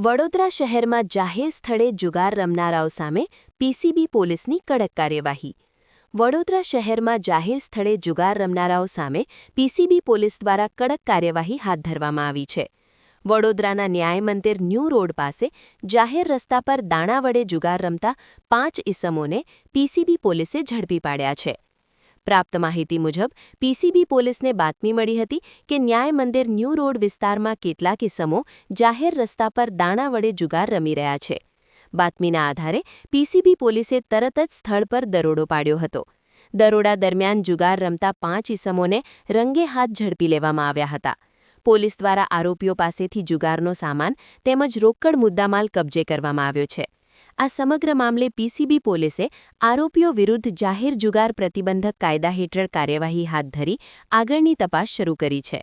વડોદરા શહેરમાં જાહેર સ્થળે જુગાર રમનારાઓ સામે પીસીબી પોલીસની કડક કાર્યવાહી. વડોદરા શહેરમાં જાહેર સ્થળે જુગાર રમનારાઓ સામે પીસીબી પોલીસ દ્વારા કડક કાર્યવાહી હાથ ધરવામાં આવી છે. વડોદરાના ન્યાય મંદિર ન્યૂ રોડ પાસે જાહેર રસ્તા પર દાણા વડે જુગાર રમતા 5 ઇસમોને પીસીબી પોલીસે ઝડપી પાડ્યા છે. પ્રાપ્ત માહિતી મુજબ પીસીબી પોલીસને બાતમી મળી હતી કે ન્યાય મંદિર ન્યૂ રોડ વિસ્તારમાં કેટલાક ઇસમો જાહેર રસ્તા પર દાણા વડે જુગાર રમી રહ્યા છે. બાતમીના આધારે પીસીબી પોલીસે તરત જ સ્થળ પર દરોડો પાડ્યો હતો. દરોડા દરમિયાન જુગાર રમતા 5 ઇસમોને રંગે હાથ ઝડપી લેવામાં આવ્યા હતા. પોલીસ દ્વારા આરોપીઓ પાસેથી જુગારનો સામાન તેમજ રોકડ મુદ્દામાલ કબજે કરવામાં આવ્યો છે. આ સમગ્ર મામલે પીસીબી પોલીસે આરોપીઓ વિરુદ્ધ જાહેર જુગાર પ્રતિબંધક કાયદા હેઠળ કાર્યવાહી હાથ ધરી આગળની તપાસ શરૂ કરી છે.